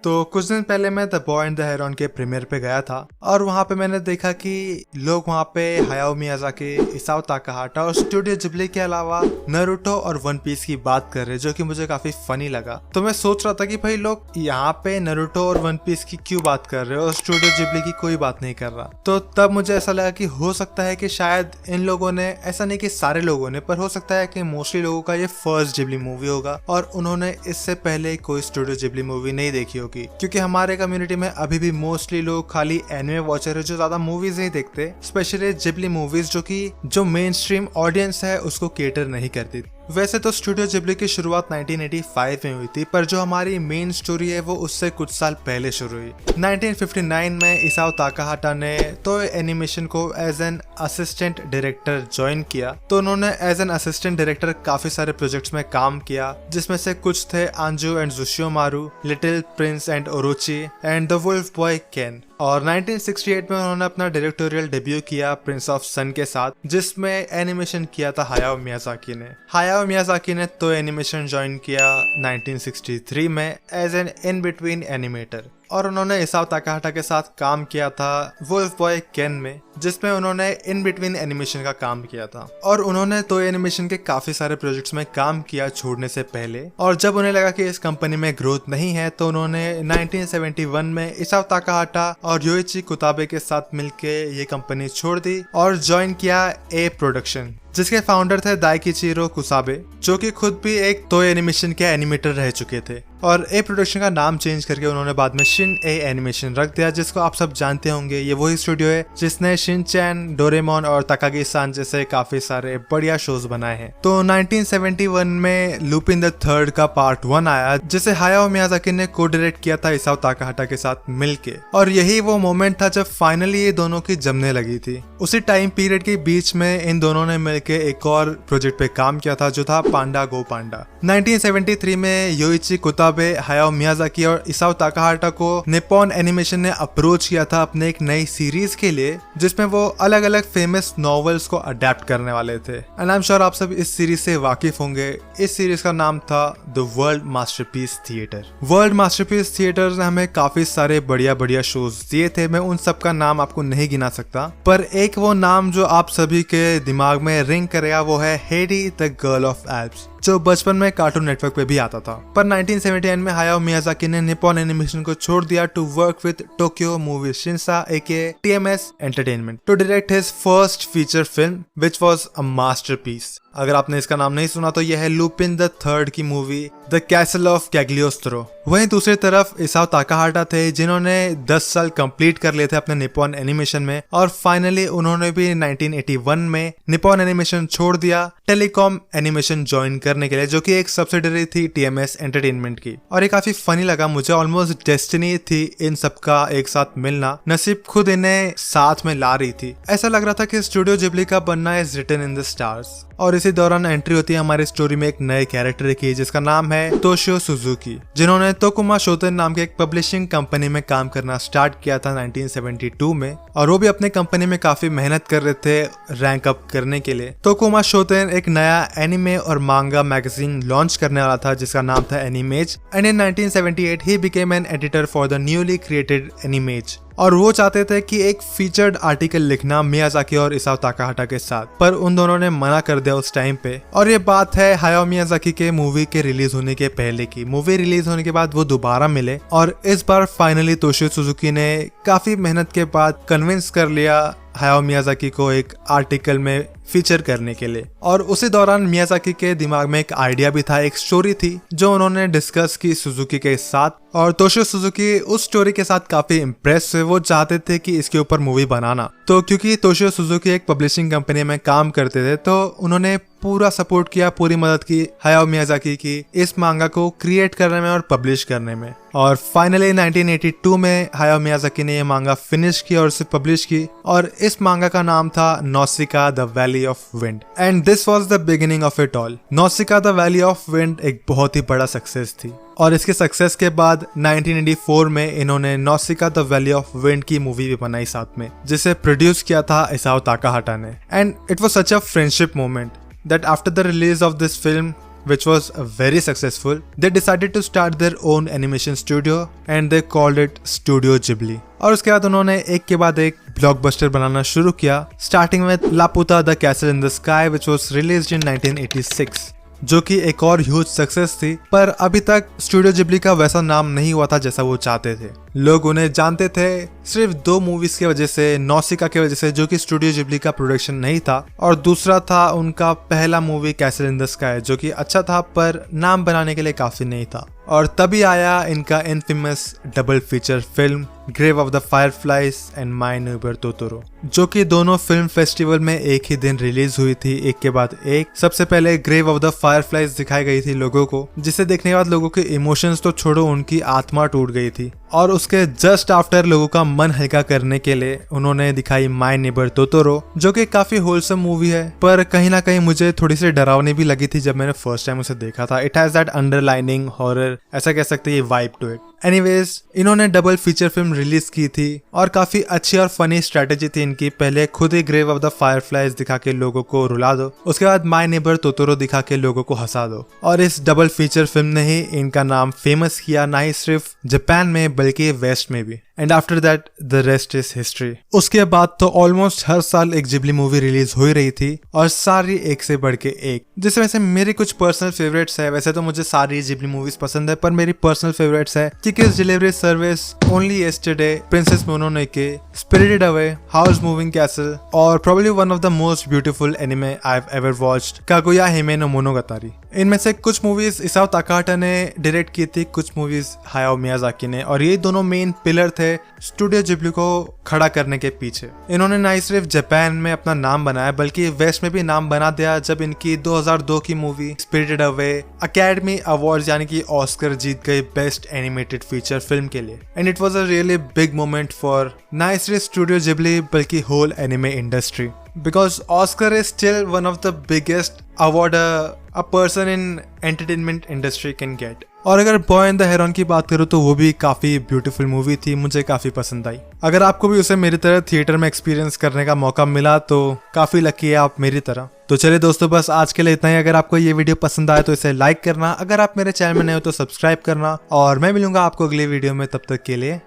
तो कुछ दिन पहले मैं the boy and the Heron के प्रीमियर पे गया था और वहाँ पे मैंने देखा कि लोग वहाँ पे हायाओ मियाज़ाकी, इसाओ ताकाहाटा और स्टूडियो जिबली के अलावा नारुतो और वन पीस की बात कर रहे, जो कि मुझे काफी फनी लगा। तो मैं सोच रहा था कि भाई लोग यहाँ पे नारुतो और वन पीस की क्यों बात कर रहे हो और स्टूडियो जिबली की कोई बात नहीं कर रहा। तो तब मुझे ऐसा लगा कि हो सकता है कि शायद इन लोगों ने, ऐसा नहीं कि सारे लोगों ने, पर हो सकता है कि मोस्टली लोगों का ये फर्स्ट जिबली मूवी होगा और उन्होंने इससे पहले कोई स्टूडियो जिबली मूवी नहीं देखी होगी। क्योंकि हमारे कम्युनिटी में अभी भी मोस्टली लोग खाली एनिमे वॉचर है जो ज्यादा मूवीज नहीं देखते, स्पेशली जिबली मूवीज जो मेन स्ट्रीम ऑडियंस है उसको केटर नहीं करती। वैसे तो स्टूडियो जिबली की शुरुआत 1985 में हुई थी, पर जो हमारी मेन स्टोरी है वो उससे कुछ साल पहले शुरू हुई। 1959 में इसाओ ताकाहाटा ने तो एनिमेशन को as an assistant director join किया। तो उन्होंने एज एन असिस्टेंट डायरेक्टर काफी सारे प्रोजेक्ट्स में काम किया, जिसमें से कुछ थे Anju and Zushiomaru, little prince and Orochi and the wolf boy Ken. और 1968 में उन्होंने अपना डायरेक्टोरियल डेब्यू किया प्रिंस ऑफ सन के साथ, जिसमें एनिमेशन किया था हायाओ मियाज़ाकी ने। हायाओ मियाज़ाकी ने तो एनिमेशन ज्वाइन किया 1963 में as an in between animator, और उन्होंने इसाओ ताकाहाटा के साथ काम किया था वुल्फ बॉय केन में, जिसमें उन्होंने इन बिटवीन एनिमेशन का काम किया था। और उन्होंने तो एनिमेशन के काफी सारे प्रोजेक्ट्स में काम किया छोड़ने से पहले, और जब उन्हें लगा कि इस कंपनी में ग्रोथ नहीं है तो उन्होंने 1971 में इसाओ ताकाहाटा और योइची कुताबे के साथ मिलके ये कंपनी छोड़ दी और ज्वाइन किया ए प्रोडक्शन, जिसके फाउंडर थे दाइकिचिरो कुसाबे, जो कि खुद भी एक तो एनिमेशन के एनिमेटर रह चुके थे। और ए प्रोडक्शन का नाम चेंज करके उन्होंने बाद में शिन ए एनिमेशन रख दिया, जिसको आप सब जानते होंगे। ये वही स्टूडियो है जिसने शिनचैन, डोरेमोन और तकागी-सान जैसे काफी सारे बढ़िया शोज बनाए हैं। तो 1971 में लुपिन द थर्ड का पार्ट 1 आया, जिसे हायाओ मियाज़ाकी ने को डायरेक्ट किया था इसाओ ताकाहाटा के साथ मिलके। और यही वो मोमेंट था जब फाइनली ये दोनों की जमने लगी थी। उसी टाइम पीरियड के बीच में इन दोनों ने मिलके एक और प्रोजेक्ट पे काम किया था, जो था पांडा गो पांडा। 1973 में योइची कुताबे, हायाओ मियाज़ाकी और इसाओ ताकाहाटा को निप्पॉन एनिमेशन ने अप्रोच किया था अपने एक नई सीरीज के लिए, जिसमें वो अलग अलग फेमस नॉवेल्स को अडेप्ट करने वाले थे। एंड आई एम श्योर आप सब इस सीरीज से वाकिफ होंगे। इस सीरीज का नाम था the world masterpiece theatre. World masterpiece theatre ने हमें काफी सारे बढ़िया बढ़िया शोज दिए थे। मैं उन सब का नाम आपको नहीं गिना सकता, पर एक वो नाम जो आप सभी के दिमाग में रिंग करेगा वो है Heidi the girl of Alps, जो बचपन में कार्टून नेटवर्क पे भी आता था। पर 1979 में हायाओ मियाज़ाकी ने निप्पॉन एनिमेशन को छोड़ दिया to work with Tokyo movie Shinsha aka TMS entertainment to direct his first feature film which was a masterpiece. अगर आपने इसका नाम नहीं सुना तो यह है लुपिन द थर्ड की movie the castle of Cagliostro. वहीं दूसरी तरफ इसाओ ताकाहाटा थे, जिन्होंने 10 साल कंप्लीट कर लिए थे अपने निप्पॉन एनिमेशन में, और फाइनली उन्होंने भी 1981 में निप्पॉन एनिमेशन छोड़ दिया टेलीकॉम एनिमेशन ज्वाइन करने के लिए, जो कि एक सब्सिडरी थी टीएमएस एंटरटेनमेंट की। और ये काफी फनी लगा मुझे, ऑलमोस्ट डेस्टिनी थी इन सबका एक साथ मिलना, नसीब खुद इन्हें साथ में ला रही थी। ऐसा लग रहा था कि स्टूडियो जिबली का बनना is written in the stars. और इसी दौरान एंट्री होती है हमारी स्टोरी में एक नए कैरेक्टर की, जिसका नाम है तोशियो सुजुकी, जिन्होंने तोकुमा शोतेन नाम के एक पब्लिशिंग कंपनी में काम करना स्टार्ट किया था 1972 में, और वो भी अपने कंपनी में काफी मेहनत कर रहे थे रैंक अप करने के लिए। तोकुमा शोतेन एक नया एनिमे और मांगा मैगजीन लॉन्च करने वाला था, जिसका नाम था animes, and in 1978 he became an editor for the newly created animes. और वो चाहते थे कि एक फीचर्ड आर्टिकल लिखना मियाज़ाकी और इसाओ ताकाहाटा के साथ, पर उन दोनों ने मना कर दिया उस टाइम पे। और ये बात है हायाओ मियाज़ाकी के मूवी के रिलीज होने के पहले की। मूवी रिलीज होने के बाद वो दोबारा मिले और इस बार फाइनली तोशियो सुजुकी ने काफी मेहनत के बाद कन्विंस कर लिया हायाओ मियाज़ाकी को एक आर्टिकल में फीचर करने के लिए। और उसी दौरान मियाज़ाकी के दिमाग में एक आइडिया भी था, एक स्टोरी थी जो उन्होंने डिस्कस की सुजुकी के साथ, और तोशियो सुजुकी उस स्टोरी के साथ काफी इम्प्रेस हुए। वो चाहते थे कि इसके ऊपर मूवी बनाना। तो क्योंकि तोशियो सुजुकी एक पब्लिशिंग कंपनी में काम करते थे, तो उन्होंने पूरा सपोर्ट किया, पूरी मदद की हायाओ मियाज़ाकी की इस मांगा को क्रिएट करने में और पब्लिश करने में। और फाइनली 1982 में हायाओ मियाज़ाकी ने ये मांगा फिनिश की और उसे पब्लिश की, और इस मांगा का नाम था Nausicaa the valley of wind, and this was the beginning of it all. Nausicaa the valley of wind एक बहुत ही बड़ा सक्सेस थी, और इसके सक्सेस के बाद 1984 में इन्होंने नौसिका द वैली ऑफ विंड की मूवी भी बनाई साथ में, जिसे प्रोड्यूस किया था इसाओ ताकाहाटा ने। And it was such a friendship moment that after the release of this film, which was very successful, they decided to start their own animation studio and they called it Studio Ghibli. और उसके बाद उन्होंने एक के बाद एक blockbuster बनाना शुरू किया, स्टार्टिंग में Laputa the castle in the sky which was released in 1986, जो कि एक और ह्यूज सक्सेस थी। पर अभी तक स्टूडियो जिबली का वैसा नाम नहीं हुआ था जैसा वो चाहते थे। लोग उन्हें जानते थे सिर्फ 2 मूवीज की वजह से, नौसिका की वजह से, जो कि स्टूडियो जिबली का प्रोडक्शन नहीं था, और दूसरा था उनका पहला movie castle in the sky, जो कि अच्छा था पर नाम बनाने के लिए काफी नहीं था। और तभी आया इनका infamous double feature film grave of the fireflies and my neighbour Totoro, जो कि दोनों फिल्म फेस्टिवल में एक ही दिन रिलीज हुई थी, एक के बाद एक। सबसे पहले ग्रेव ऑफ द फायरफ्लाइज दिखाई गई थी लोगों को, जिसे देखने के बाद लोगों के इमोशंस तो छोड़ो, उनकी आत्मा टूट गई थी। और उसके जस्ट आफ्टर लोगों का मन हल्का करने के लिए उन्होंने दिखाई माय नेबर टोटोरो, जो कि काफी होलसम मूवी है, पर कहीं ना कहीं मुझे थोड़ी सी डरावनी भी लगी थी जब मैंने फर्स्ट टाइम उसे देखा था। It has that underlining horror, ऐसा कह सकते हैं, वाइब टू इट। एनीवेज, इन्होंने डबल फीचर फिल्म रिलीज की थी और काफी अच्छी और फनी स्ट्रेटेजी थी इनकी। पहले खुद ही ग्रेव ऑफ द फायरफ्लाइज दिखा के लोगों को रुला दो, उसके बाद माय नेबर टोटोरो दिखा के लोगों को हंसा दो। और इस डबल फीचर फिल्म ने ही इनका नाम फेमस किया, ना ही सिर्फ जापान में बल्कि वेस्ट में भी। And after that the rest is history. उसके बाद तो ऑलमोस्ट हर साल एक जिबली मूवी रिलीज हो ही रही थी और सारी एक से बढ़ के एक, जिसमें से मेरी कुछ पर्सनल फेवरेट्स है। वैसे तो मुझे सारी जिबली मूवीज पसंद है, पर मेरी पर्सनल फेवरेट्स है Kiki's delivery service, only yesterday, princess Mononoke, spirited away, Howl's moving castle और probably one of the most beautiful anime I have ever watched, Kaguya Hime no Monogatari. इनमें से कुछ movies इसाओ ताकाहाटा ने डायरेक्ट की थी, कुछ movies हायाओ Miyazaki ने, और ये दोनों मेन पिलर थे स्टूडियो जिबली को खड़ा करने के पीछे। इन्होंने ना ही सिर्फ जापान में अपना नाम बनाया बल्कि वेस्ट में भी नाम बना दिया जब इनकी 2002 की movie spirited away academy award यानी कि ऑस्कर जीत गई बेस्ट एनिमेटेड फीचर फिल्म के लिए। And it was a really big moment for ना सिर्फ स्टूडियो जिबली बल्कि whole anime industry, because Oscar is still one of the biggest award a person in entertainment industry can get. और अगर boy and the Heron की बात करूँ तो वो भी काफी ब्यूटीफुल मूवी थी, मुझे काफी पसंद आई। अगर आपको भी उसे मेरी तरह थिएटर में एक्सपीरियंस करने का मौका मिला तो काफी लकी है आप मेरी तरह। तो चलिए दोस्तों, बस आज के लिए इतना ही। अगर आपको ये वीडियो पसंद आए तो इसे लाइक करना, अगर आप मेरे चैनल में नए हो तो सब्सक्राइब करना, और मैं मिलूंगा आपको अगले वीडियो में। तब तक के लिए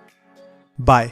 बाय।